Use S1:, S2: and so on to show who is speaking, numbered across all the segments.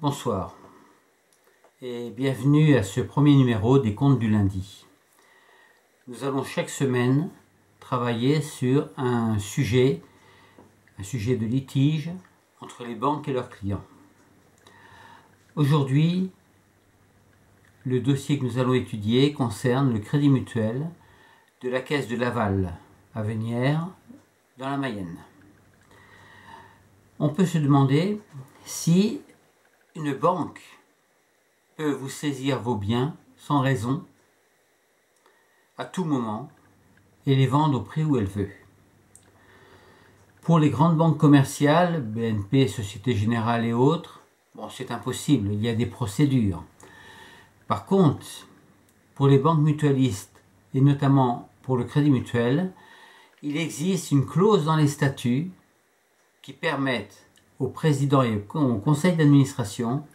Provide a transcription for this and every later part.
S1: Bonsoir et bienvenue à ce premier numéro des Contes du lundi. Nous allons chaque semaine travailler sur un sujet de litige entre les banques et leurs clients. Aujourd'hui, le dossier que nous allons étudier concerne le crédit mutuel de la caisse de Laval à Venières dans la Mayenne. On peut se demander si une banque peut vous saisir vos biens sans raison, à tout moment, et les vendre au prix où elle veut. Pour les grandes banques commerciales, BNP, Société Générale et autres, c'est impossible, il y a des procédures. Par contre, pour les banques mutualistes, et notamment pour le crédit mutuel, il existe une clause dans les statuts qui permettent au président et au conseil d'administration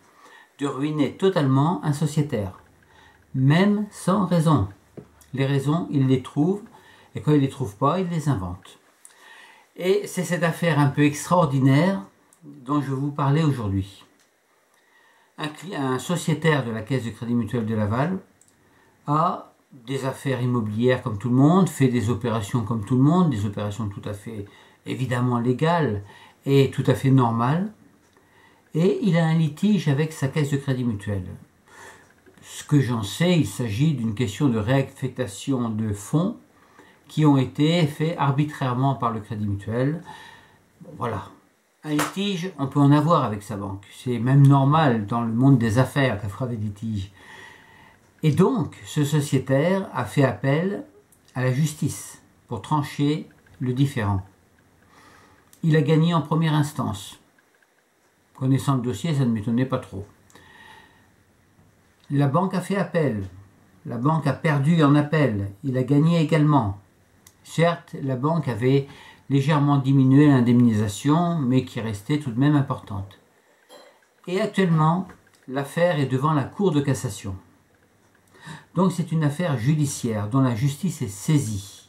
S1: de ruiner totalement un sociétaire, même sans raison. Les raisons, ils les trouvent, et quand ils ne les trouvent pas, ils les inventent. Et c'est cette affaire un peu extraordinaire dont je vais vous parler aujourd'hui. Un sociétaire de la Caisse de Crédit Mutuel de Laval a des affaires immobilières comme tout le monde, fait des opérations comme tout le monde, des opérations tout à fait évidemment légales et tout à fait normales, et il a un litige avec sa Caisse de Crédit Mutuel. Ce que j'en sais, il s'agit d'une question de réaffectation de fonds qui ont été faits arbitrairement par le Crédit Mutuel. Voilà. Un litige, on peut en avoir avec sa banque. C'est même normal dans le monde des affaires d'avoir des litiges. Et donc, ce sociétaire a fait appel à la justice pour trancher le différend. Il a gagné en première instance. Connaissant le dossier, ça ne m'étonnait pas trop. La banque a fait appel. La banque a perdu en appel. Il a gagné également. Certes, la banque avait légèrement diminué l'indemnisation, mais qui restait tout de même importante. Et actuellement, l'affaire est devant la Cour de cassation. Donc c'est une affaire judiciaire dont la justice est saisie.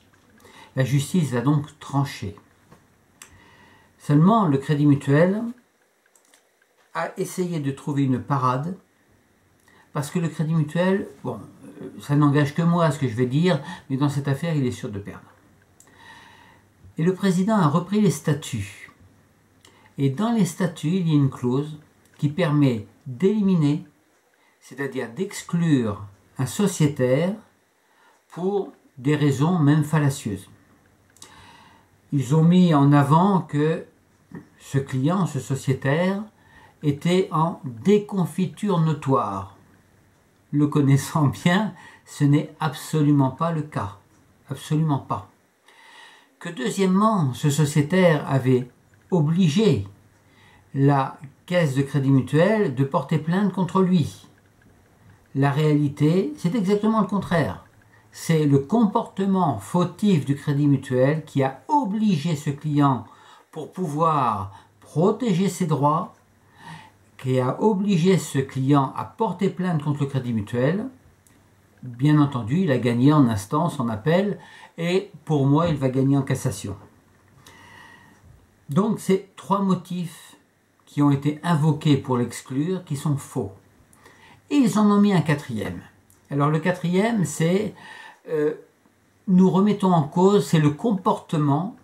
S1: La justice va donc trancher. Seulement, le Crédit Mutuel a essayé de trouver une parade, parce que le Crédit Mutuel, ça n'engage que moi ce que je vais dire, mais dans cette affaire, il est sûr de perdre. Et le président a repris les statuts. Et dans les statuts, il y a une clause qui permet d'éliminer, c'est-à-dire d'exclure un sociétaire pour des raisons même fallacieuses. Ils ont mis en avant que ce client, ce sociétaire, était en déconfiture notoire. Le connaissant bien, ce n'est absolument pas le cas. Absolument pas. Que deuxièmement, ce sociétaire avait obligé la Caisse de Crédit Mutuel de porter plainte contre lui. La réalité, c'est exactement le contraire. C'est le comportement fautif du Crédit Mutuel qui a obligé ce client, pour pouvoir protéger ses droits, qui a obligé ce client à porter plainte contre le Crédit Mutuel. Bien entendu, il a gagné en instance, en appel, et pour moi, il va gagner en cassation. Donc, c'est trois motifs qui ont été invoqués pour l'exclure, qui sont faux. Et ils en ont mis un quatrième. Alors, le quatrième, c'est nous remettons en cause, c'est le comportement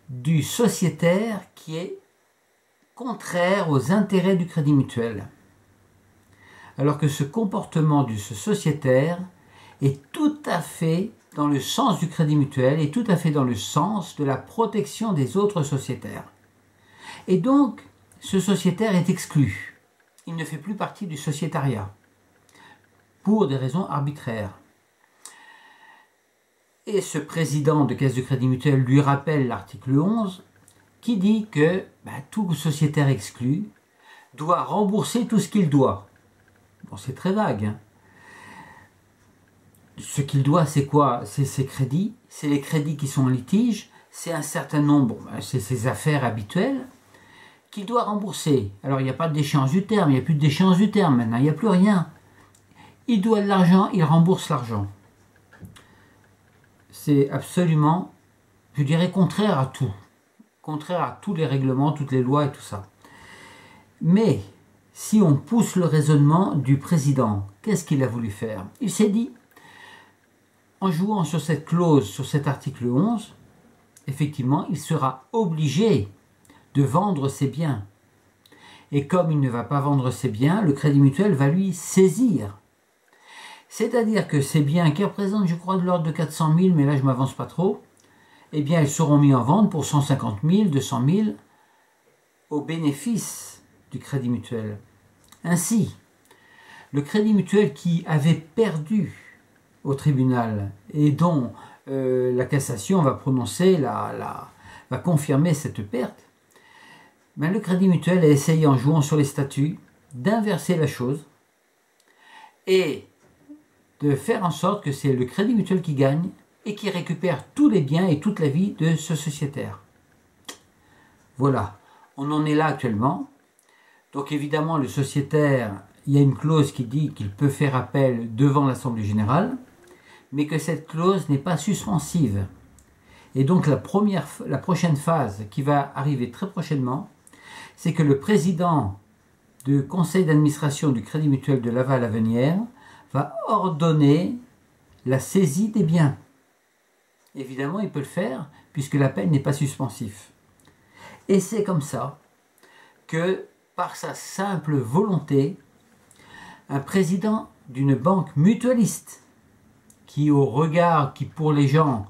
S1: du sociétaire qui est contraire aux intérêts du Crédit Mutuel. Alors que ce comportement de ce sociétaire est tout à fait dans le sens du Crédit Mutuel et tout à fait dans le sens de la protection des autres sociétaires. Et donc, ce sociétaire est exclu. Il ne fait plus partie du sociétariat pour des raisons arbitraires. Et ce président de Caisse de Crédit Mutuel lui rappelle l'article 11 qui dit que tout sociétaire exclu doit rembourser tout ce qu'il doit. C'est très vague. Hein. Ce qu'il doit, c'est quoi? C'est ses crédits, c'est les crédits qui sont en litige, c'est un certain nombre, c'est ses affaires habituelles qu'il doit rembourser. Alors il n'y a pas d'échéance du terme, il n'y a plus d'échéance du terme maintenant, il n'y a plus rien. Il doit de l'argent, il rembourse l'argent. C'est absolument, je dirais, contraire à tout. Contraire à tous les règlements, toutes les lois et tout ça. Mais si on pousse le raisonnement du président, qu'est-ce qu'il a voulu faire? Il s'est dit, en jouant sur cette clause, sur cet article 11, effectivement, il sera obligé de vendre ses biens. Et comme il ne va pas vendre ses biens, le Crédit Mutuel va lui saisir. C'est-à-dire que ces biens qui représentent, je crois, de l'ordre de 400 000, mais là je ne m'avance pas trop, eh bien, ils seront mis en vente pour 150 000, 200 000 au bénéfice du Crédit Mutuel. Ainsi, le Crédit Mutuel qui avait perdu au tribunal et dont la cassation va prononcer, va confirmer cette perte, mais le Crédit Mutuel a essayé, en jouant sur les statuts, d'inverser la chose et de faire en sorte que c'est le Crédit Mutuel qui gagne et qui récupère tous les biens et toute la vie de ce sociétaire. Voilà, on en est là actuellement. Donc évidemment, le sociétaire, il y a une clause qui dit qu'il peut faire appel devant l'Assemblée générale, mais que cette clause n'est pas suspensive. Et donc la prochaine phase qui va arriver très prochainement, c'est que le président du conseil d'administration du Crédit Mutuel de Laval-Avenières va ordonner la saisie des biens. Évidemment, il peut le faire puisque l'appel n'est pas suspensif. Et c'est comme ça que, par sa simple volonté, un président d'une banque mutualiste, qui pour les gens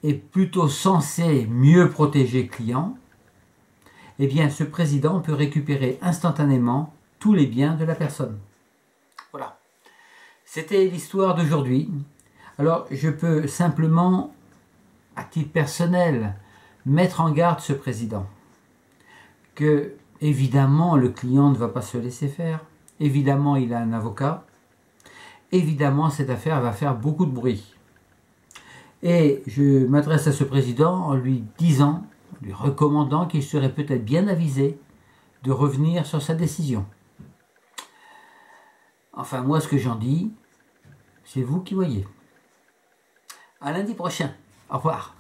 S1: est plutôt censé mieux protéger le client, eh bien ce président peut récupérer instantanément tous les biens de la personne. Voilà. C'était l'histoire d'aujourd'hui. Alors je peux simplement, à titre personnel, mettre en garde ce président que, évidemment, le client ne va pas se laisser faire. Évidemment, il a un avocat. Évidemment, cette affaire va faire beaucoup de bruit. Et je m'adresse à ce président en lui disant, en lui recommandant qu'il serait peut-être bien avisé de revenir sur sa décision. Enfin, moi, ce que j'en dis, c'est vous qui voyez. À lundi prochain. Au revoir.